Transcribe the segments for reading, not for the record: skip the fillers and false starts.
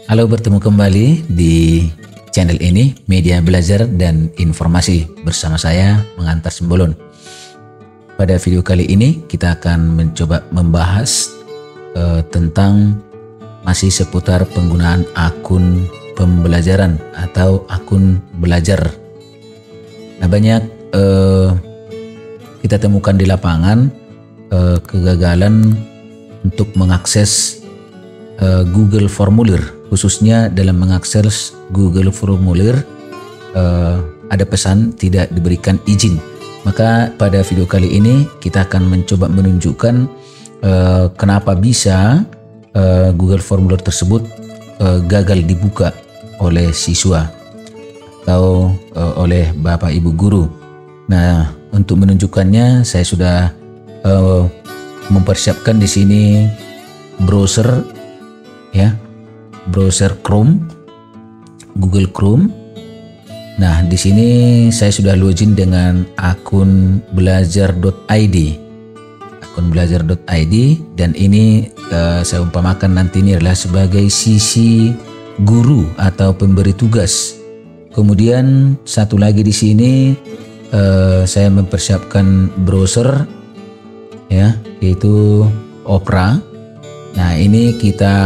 Halo, bertemu kembali di channel ini, Media Belajar dan Informasi, bersama saya Mengantar Simbolon. Pada video kali ini kita akan mencoba membahas tentang masih seputar penggunaan akun pembelajaran atau akun belajar. Nah, banyak kita temukan di lapangan kegagalan untuk mengakses Google Formulir, khususnya dalam mengakses Google Formulir ada pesan tidak diberikan izin. Maka pada video kali ini kita akan mencoba menunjukkan kenapa bisa Google Formulir tersebut gagal dibuka oleh siswa atau oleh Bapak Ibu guru. Nah, untuk menunjukkannya saya sudah mempersiapkan di sini browser, ya, browser Chrome, Google Chrome. Nah, di sini saya sudah login dengan akun belajar.id, dan ini saya umpamakan nanti ini adalah sebagai sisi guru atau pemberi tugas. Kemudian satu lagi di sini saya mempersiapkan browser, ya, yaitu Opera. Nah, ini kita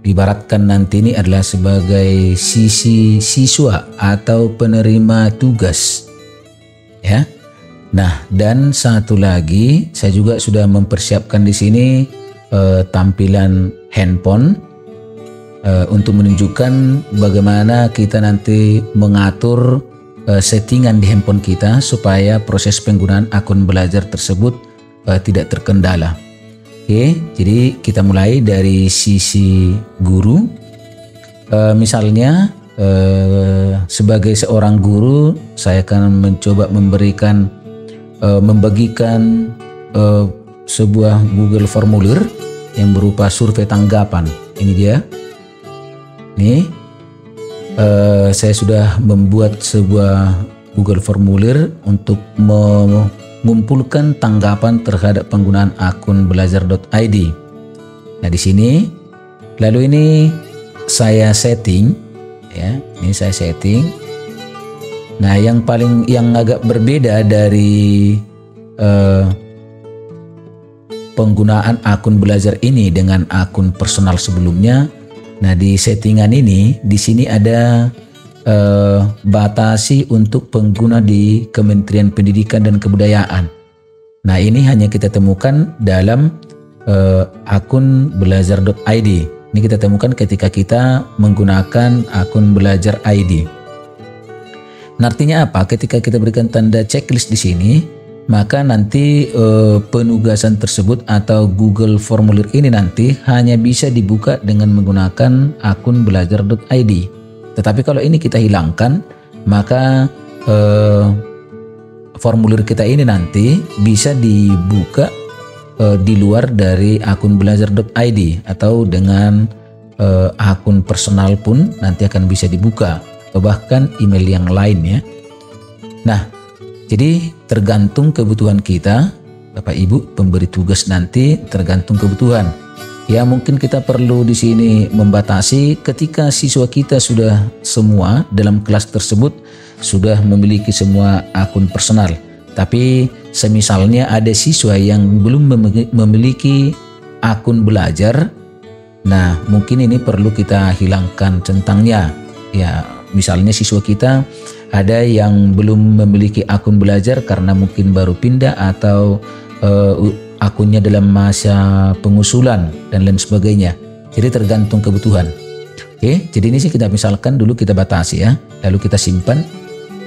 ibaratkan nanti ini adalah sebagai sisi siswa atau penerima tugas, ya. Nah, dan satu lagi saya juga sudah mempersiapkan di sini tampilan handphone untuk menunjukkan bagaimana kita nanti mengatur settingan di handphone kita supaya proses penggunaan akun belajar tersebut tidak terkendala. Oke, jadi kita mulai dari sisi guru. Misalnya sebagai seorang guru, saya akan mencoba membagikan sebuah Google Formulir yang berupa survei tanggapan. Ini dia. Nih, saya sudah membuat sebuah Google Formulir untuk mengumpulkan tanggapan terhadap penggunaan akun belajar.id. Nah, di sini lalu ini saya setting, ya. Ini saya setting. Nah, yang agak berbeda dari penggunaan akun belajar ini dengan akun personal sebelumnya. Nah, di settingan ini di sini ada batasi untuk pengguna di Kementerian Pendidikan dan Kebudayaan. Nah, ini hanya kita temukan dalam akun belajar.id. Ini kita temukan ketika kita menggunakan akun belajar ID. Nah, artinya apa? Ketika kita berikan tanda checklist di sini, maka nanti penugasan tersebut atau Google Formulir ini nanti hanya bisa dibuka dengan menggunakan akun belajar.id. Tetapi kalau ini kita hilangkan, maka formulir kita ini nanti bisa dibuka di luar dari akun belajar.id atau dengan akun personal pun nanti akan bisa dibuka, atau bahkan email yang lain, ya. Nah, jadi tergantung kebutuhan kita, Bapak Ibu pemberi tugas nanti, tergantung kebutuhan. Ya, mungkin kita perlu di sini membatasi ketika siswa kita sudah semua dalam kelas tersebut sudah memiliki semua akun personal. Tapi semisalnya ada siswa yang belum memiliki akun belajar, nah mungkin ini perlu kita hilangkan centangnya. Ya, misalnya siswa kita ada yang belum memiliki akun belajar karena mungkin baru pindah atau akunnya dalam masa pengusulan dan lain sebagainya. Jadi tergantung kebutuhan. Oke, jadi ini sih kita misalkan dulu kita batasi, ya, lalu kita simpan.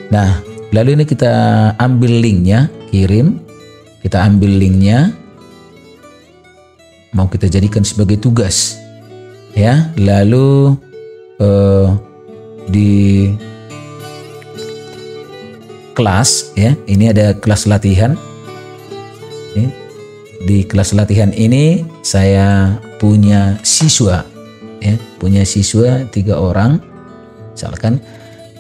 Nah, lalu ini kita ambil linknya, kirim. Kita ambil linknya, mau kita jadikan sebagai tugas, ya. Lalu di kelas, ya, ini ada kelas latihan. Di kelas latihan ini saya punya siswa, ya, punya siswa 3 orang. Misalkan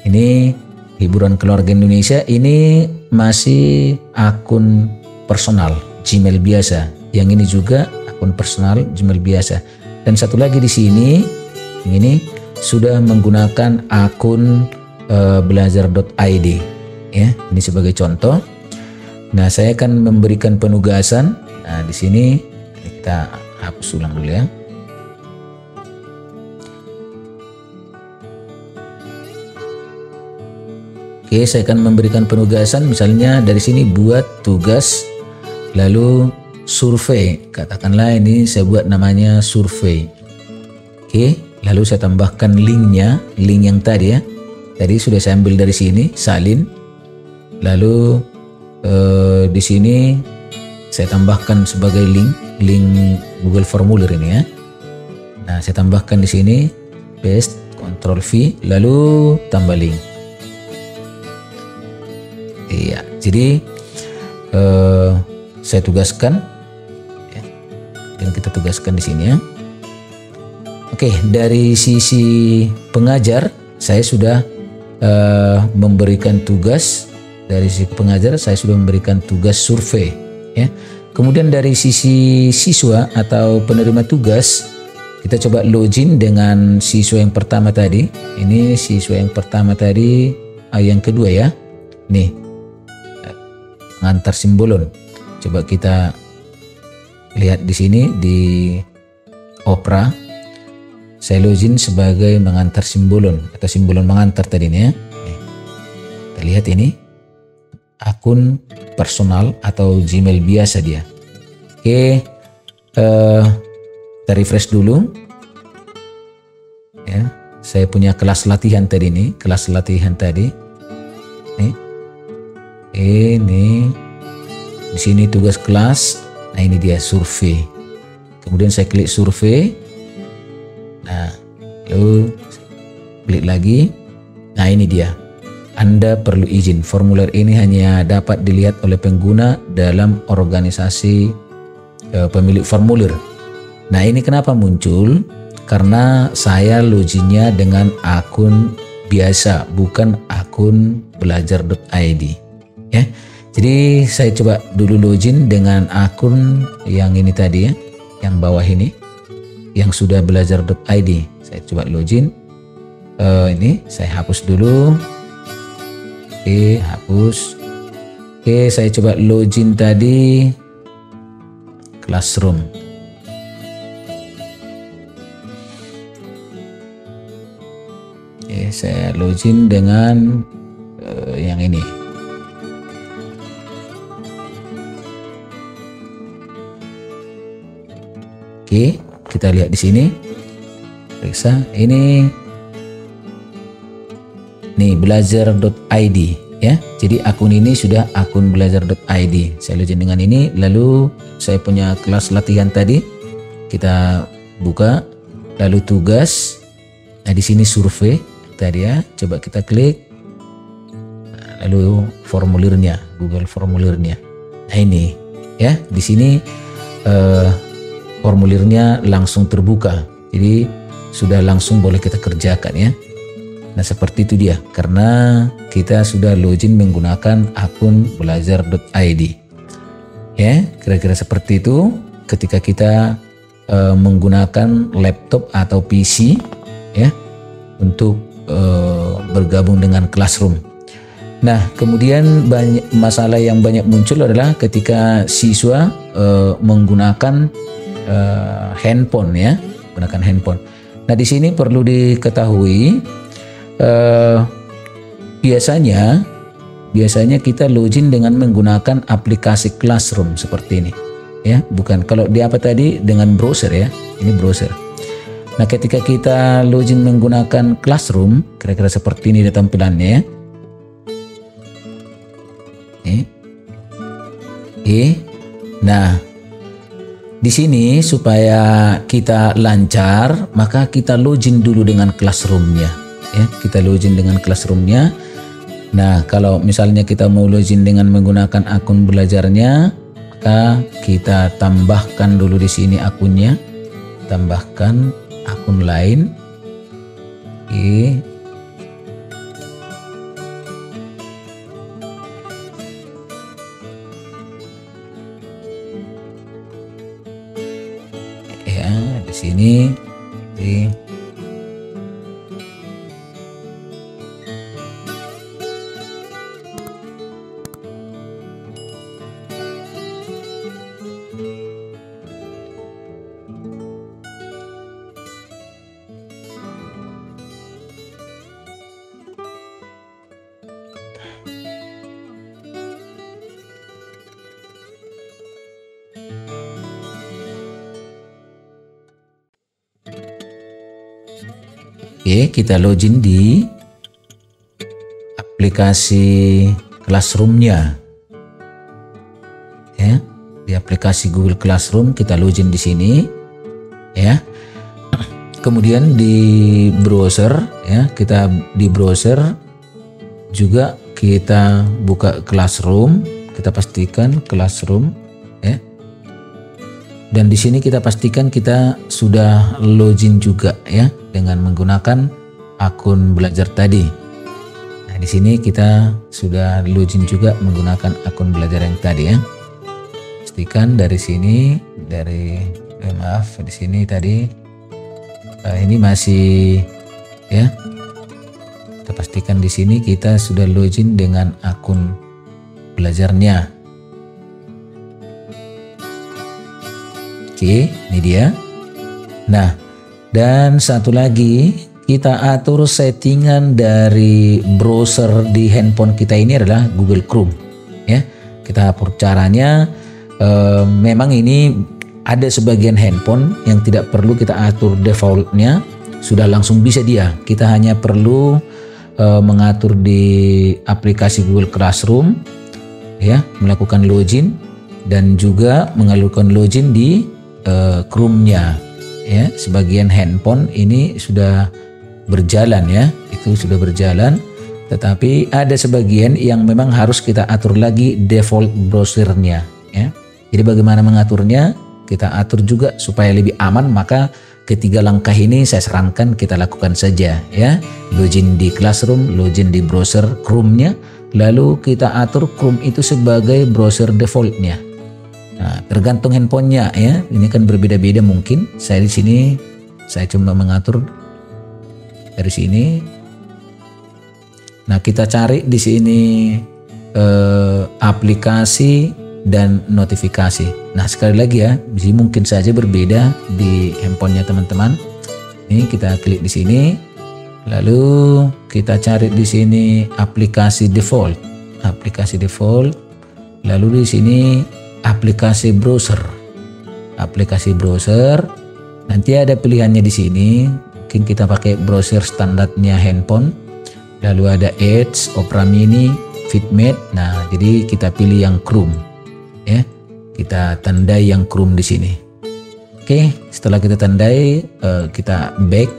ini hiburan keluarga Indonesia, ini masih akun personal Gmail biasa. Yang ini juga akun personal Gmail biasa. Dan satu lagi di sini, ini sudah menggunakan akun belajar.id ya. Ini sebagai contoh. Nah, saya akan memberikan penugasan. Nah, di sini kita hapus ulang dulu ya. Oke, saya akan memberikan penugasan, misalnya dari sini buat tugas, lalu survei. Katakanlah ini saya buat namanya survei. Oke, lalu saya tambahkan linknya, link yang tadi ya. Tadi sudah saya ambil dari sini, salin. Lalu di sini saya tambahkan sebagai link Google Formulir ini ya. Nah, saya tambahkan di sini, paste, Ctrl V, lalu tambah link. Iya, jadi saya tugaskan, ya, dan kita tugaskan di sini ya. Oke, dari sisi pengajar saya sudah memberikan tugas. Dari sisi pengajar saya sudah memberikan tugas survei, ya. Kemudian dari sisi siswa atau penerima tugas, kita coba login dengan siswa yang pertama tadi. Ini siswa yang pertama tadi, yang kedua ya. Nih, mengantar simbolon. Coba kita lihat di sini di Opera. Saya login sebagai mengantar simbolon atau simbolon mengantar tadi ini ya. Kita lihat ini akun personal atau Gmail biasa dia. Oke, kita refresh dulu. Ya, saya punya kelas latihan tadi ini, kelas latihan tadi. Nih. Ini di sini tugas kelas. Nah, ini dia survei. Kemudian saya klik survei. Nah, lalu klik lagi. Nah, ini dia. Anda perlu izin. Formulir ini hanya dapat dilihat oleh pengguna dalam organisasi pemilik formulir. Nah, ini kenapa muncul? Karena saya loginnya dengan akun biasa, bukan akun belajar.id. Ya, jadi saya coba dulu login dengan akun yang ini tadi ya, yang bawah ini, yang sudah belajar.id. Saya coba login. Ini saya hapus dulu. Oke, hapus. Oke, saya coba login tadi Classroom. Oke, saya login dengan yang ini. Oke, kita lihat di sini. Periksa ini. Nih, belajar.id ya. Jadi akun ini sudah akun belajar.id. Saya login dengan ini, lalu saya punya kelas latihan tadi. Kita buka, lalu tugas. Nah, di sini survei tadi ya. Coba kita klik. Nah, lalu formulirnya, Google Formulirnya. Nah, ini ya, di sini formulirnya langsung terbuka. Jadi sudah langsung boleh kita kerjakan ya. Nah, seperti itu dia, karena kita sudah login menggunakan akun belajar.id. Ya, kira-kira seperti itu ketika kita menggunakan laptop atau PC ya untuk bergabung dengan Classroom. Nah, kemudian masalah yang banyak muncul adalah ketika siswa menggunakan handphone ya, menggunakan handphone. Nah, di sini perlu diketahui biasanya kita login dengan menggunakan aplikasi Classroom seperti ini ya, bukan kalau di apa tadi dengan browser ya, ini browser. Nah, ketika kita login menggunakan Classroom, kira-kira seperti ini tampilannya ya. Nah, di sini supaya kita lancar, maka kita login dulu dengan Classroom-nya. Ya, kita login dengan Classroom-nya. Nah, kalau misalnya kita mau login dengan menggunakan akun belajarnya, maka kita tambahkan dulu di sini akunnya, tambahkan akun lain. Oke. Ya, di sini Oke, kita login di aplikasi Classroom-nya. Ya, di aplikasi Google Classroom kita login di sini. Ya. Kemudian di browser, ya, kita di browser juga kita buka Classroom, kita pastikan Classroom, ya. Dan di sini kita pastikan kita sudah login juga, ya, dengan menggunakan akun belajar tadi. Nah, di sini kita sudah login juga menggunakan akun belajar yang tadi, ya. Pastikan dari sini, di sini tadi. Ini masih, ya, kita pastikan di sini kita sudah login dengan akun belajarnya. Oke, ini dia. Nah, dan satu lagi kita atur settingan dari browser di handphone kita ini adalah Google Chrome, ya. Kita atur caranya. Memang ini ada sebagian handphone yang tidak perlu kita atur defaultnya, sudah langsung bisa dia. Kita hanya perlu mengatur di aplikasi Google Classroom, ya, melakukan login dan juga mengalukan login di Chrome-nya, ya. Sebagian handphone ini sudah berjalan, ya, itu sudah berjalan. Tetapi ada sebagian yang memang harus kita atur lagi default browsernya, ya. Jadi bagaimana mengaturnya? Kita atur juga supaya lebih aman, maka ketiga langkah ini saya sarankan kita lakukan saja, ya. Login di Classroom, login di browser Chrome-nya, lalu kita atur Chrome itu sebagai browser defaultnya. Nah, tergantung handphonenya, ya. Ini kan berbeda-beda mungkin. Saya di sini saya cuma mengatur dari sini. Nah, kita cari di sini aplikasi dan notifikasi. Nah, sekali lagi, ya, mungkin saja berbeda di handphonenya teman-teman. Ini kita klik di sini, lalu kita cari di sini aplikasi default, lalu di sini aplikasi browser, Nanti ada pilihannya di sini. Mungkin kita pakai browser standarnya handphone, lalu ada Edge, Opera Mini, FitMate. Nah, jadi kita pilih yang Chrome, ya. Kita tandai yang Chrome di sini. Oke, setelah kita tandai, kita back,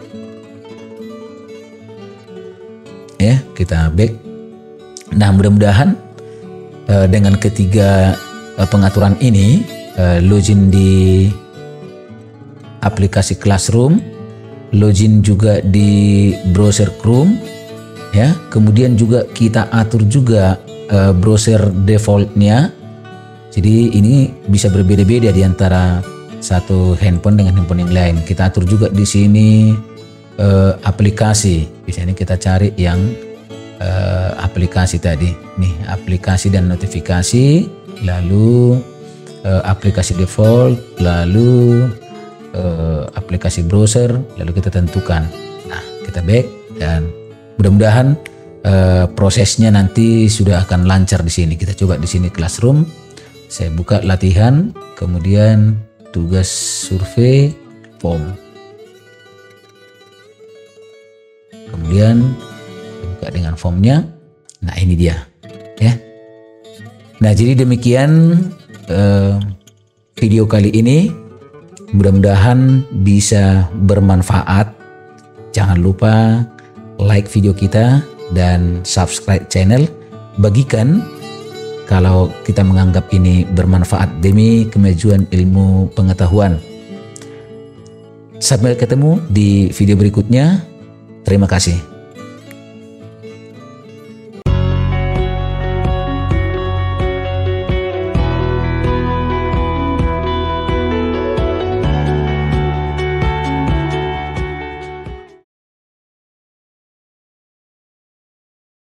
ya, kita back. Nah, mudah-mudahan dengan ketiga pengaturan ini, login di aplikasi Classroom, login juga di browser Chrome, ya. Kemudian juga kita atur juga browser defaultnya. Jadi ini bisa berbeda-beda di antara satu handphone dengan handphone yang lain. Kita atur juga di sini aplikasi. Di sini kita cari yang aplikasi tadi. Nih, aplikasi dan notifikasi, lalu aplikasi default, lalu aplikasi browser, lalu kita tentukan. Nah, kita back dan mudah-mudahan prosesnya nanti sudah akan lancar di sini. Kita coba di sini Classroom. Saya buka latihan, kemudian tugas survei, form. Kemudian buka dengan formnya. Nah, ini dia, ya. Nah, jadi demikian video kali ini. Mudah-mudahan bisa bermanfaat. Jangan lupa like video kita dan subscribe channel. Bagikan kalau kita menganggap ini bermanfaat demi kemajuan ilmu pengetahuan. Sampai ketemu di video berikutnya. Terima kasih.